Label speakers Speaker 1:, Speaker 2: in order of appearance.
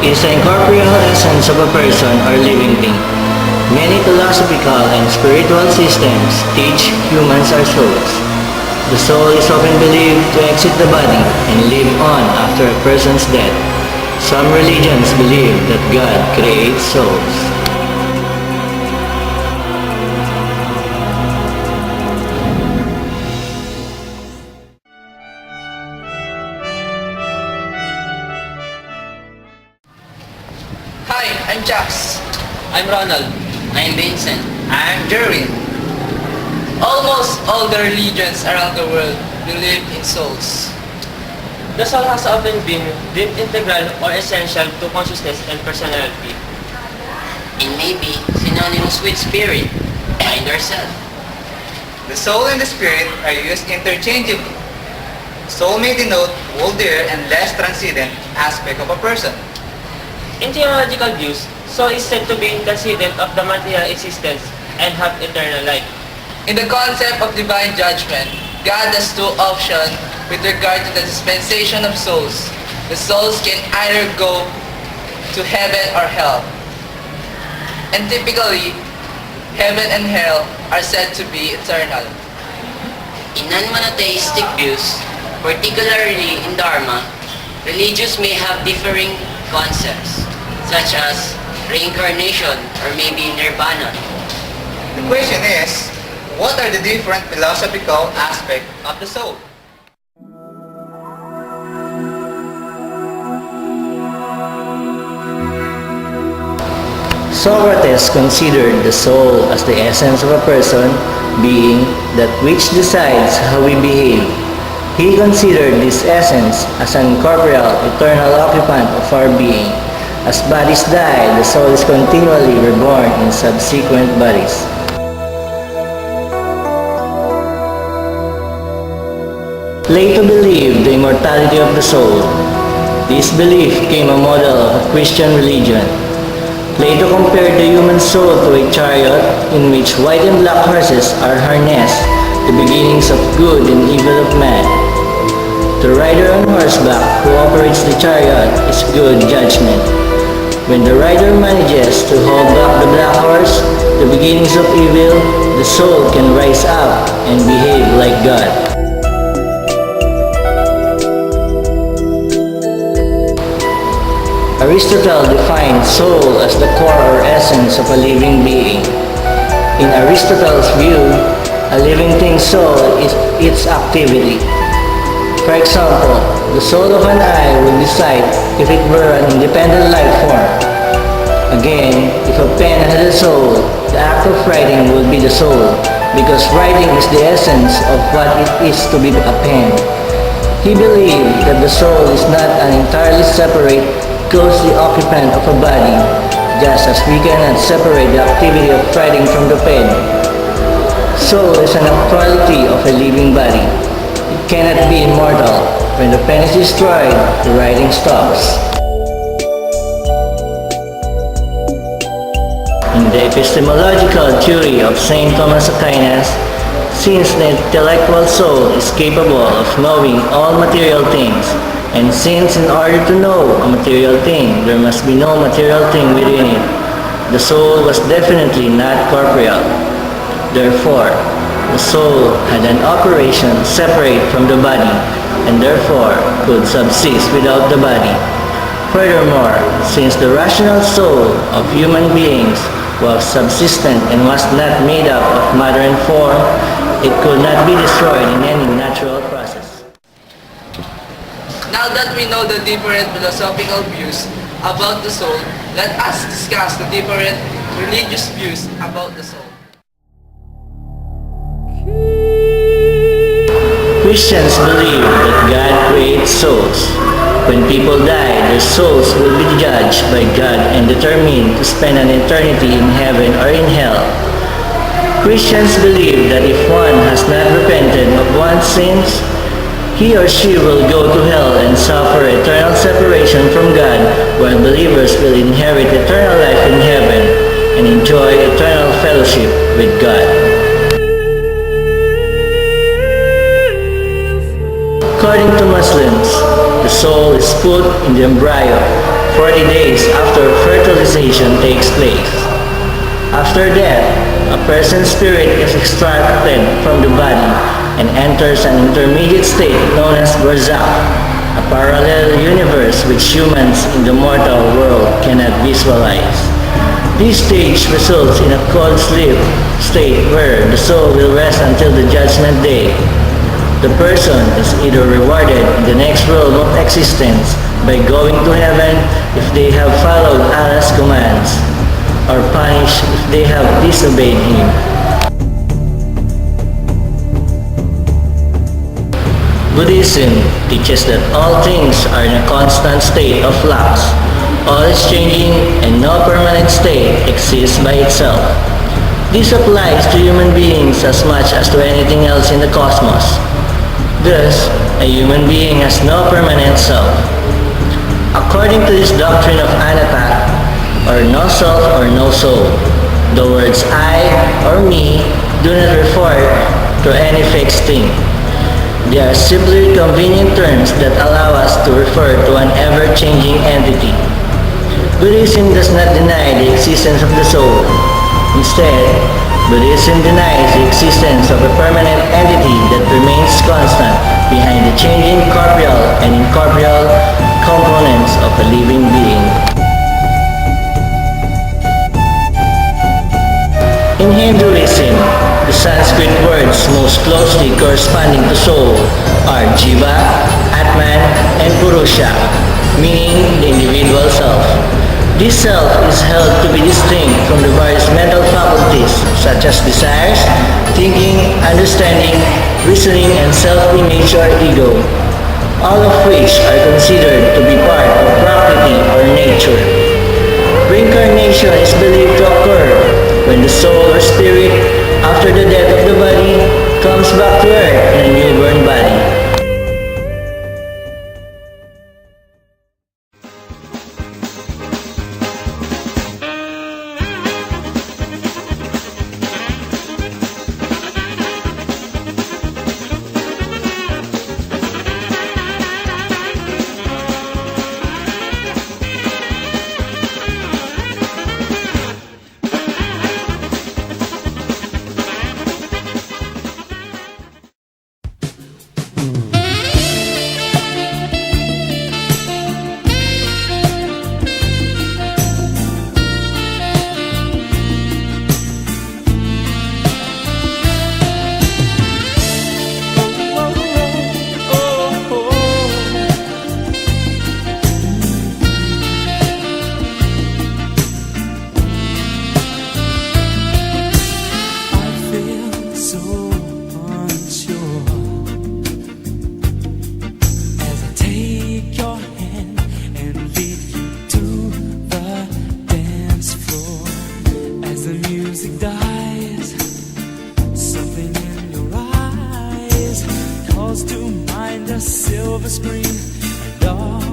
Speaker 1: is the incorporeal essence of a person or living thing. Many philosophical and spiritual systems teach humans are souls. The soul is often believed to exit the body and live on after a person's death. Some religions believe that God creates souls.
Speaker 2: Hi, I'm Jax.
Speaker 3: I'm Ronald.
Speaker 4: I'm Vincent.
Speaker 2: I'm Jerwin. Almost all the religions around the world believe in souls.
Speaker 3: The soul has often been deemed integral or essential to consciousness and personality.
Speaker 4: It may be synonymous with spirit, mind or self.
Speaker 2: The soul and the spirit are used interchangeably. Soul may denote older and less transcendent aspect of a person.
Speaker 3: In theological views, soul is said to be transcendent of the material existence and have eternal life.
Speaker 2: In the concept of divine judgment, God has two options with regard to the dispensation of souls. The souls can either go to heaven or hell. And typically, heaven and hell are said to be eternal.
Speaker 4: In non-monotheistic views, particularly in Dharma, religions may have differing concepts, such as reincarnation or maybe nirvana.
Speaker 2: The question is, what are the different philosophical aspects of the soul?
Speaker 1: Socrates considered the soul as the essence of a person, being that which decides how we behave. He considered this essence as an incorporeal, eternal occupant of our being. As bodies die, the soul is continually reborn in subsequent bodies. Plato believed the immortality of the soul. This belief became a model of a Christian religion. Plato compared the human soul to a chariot in which white and black horses are harnessed, the beginnings of good and evil of man. The rider on horseback who operates the chariot is good judgment. When the rider manages to hold back the black horse, the beginnings of evil, the soul can rise up and behave like God. Aristotle defined soul as the core or essence of a living being. In Aristotle's view, a living thing's soul is its activity. For example, the soul of an eye would decide if it were an independent life form. Again, if a pen had a soul, the act of writing would be the soul, because writing is the essence of what it is to be a pen. He believed that the soul is not an entirely separate, closely occupant of a body, just as we cannot separate the activity of writing from the pen. Soul is an actuality of a living body. It cannot be immortal. When the pen is destroyed, the writing stops. In the epistemological theory of St. Thomas Aquinas, since the intellectual soul is capable of knowing all material things, and since in order to know a material thing, there must be no material thing within it, the soul was definitely not corporeal. Therefore, the soul had an operation separate from the body, and therefore could subsist without the body. Furthermore, since the rational soul of human beings was subsistent and was not made up of matter and form, it could not be destroyed in any natural process.
Speaker 2: Now that we know the different philosophical views about the soul, let us discuss the different religious views about the soul.
Speaker 1: Christians believe that God creates souls. When people die, their souls will be judged by God and determined to spend an eternity in heaven or in hell. Christians believe that if one has not repented of one's sins, he or she will go to hell and suffer eternal separation from God, while believers will inherit eternal life in heaven and enjoy eternal fellowship with God. According to Muslims, the soul is put in the embryo, 40 days after fertilization takes place. After death, a person's spirit is extracted from the body and enters an intermediate state known as barzakh, a parallel universe which humans in the mortal world cannot visualize. This stage results in a cold sleep state where the soul will rest until the judgment day. The person is either rewarded in the next world of existence by going to heaven if they have followed Allah's commands, or punished if they have disobeyed Him. Buddhism teaches that all things are in a constant state of flux. All is changing and no permanent state exists by itself. This applies to human beings as much as to anything else in the cosmos. Thus, a human being has no permanent self. According to this doctrine of anatta, or no self or no soul, the words I or me do not refer to any fixed thing. They are simply convenient terms that allow us to refer to an ever-changing entity. Buddhism does not deny the existence of the soul. Instead, Buddhism denies the existence of a permanent entity that remains constant behind the changing corporeal and incorporeal components of a living being. In Hinduism, the Sanskrit words most closely corresponding to soul are Jiva, Atman, and Purusha, meaning the individual self. This self is held to be distinct from the various mental faculties such as desires, thinking, understanding, reasoning, and self-image or ego, all of which are considered to be part of Prakriti or nature. Reincarnation is believed to occur when the soul or spirit, after the death of the body, comes back to earth in a newborn body.
Speaker 5: To mind a silver screen and all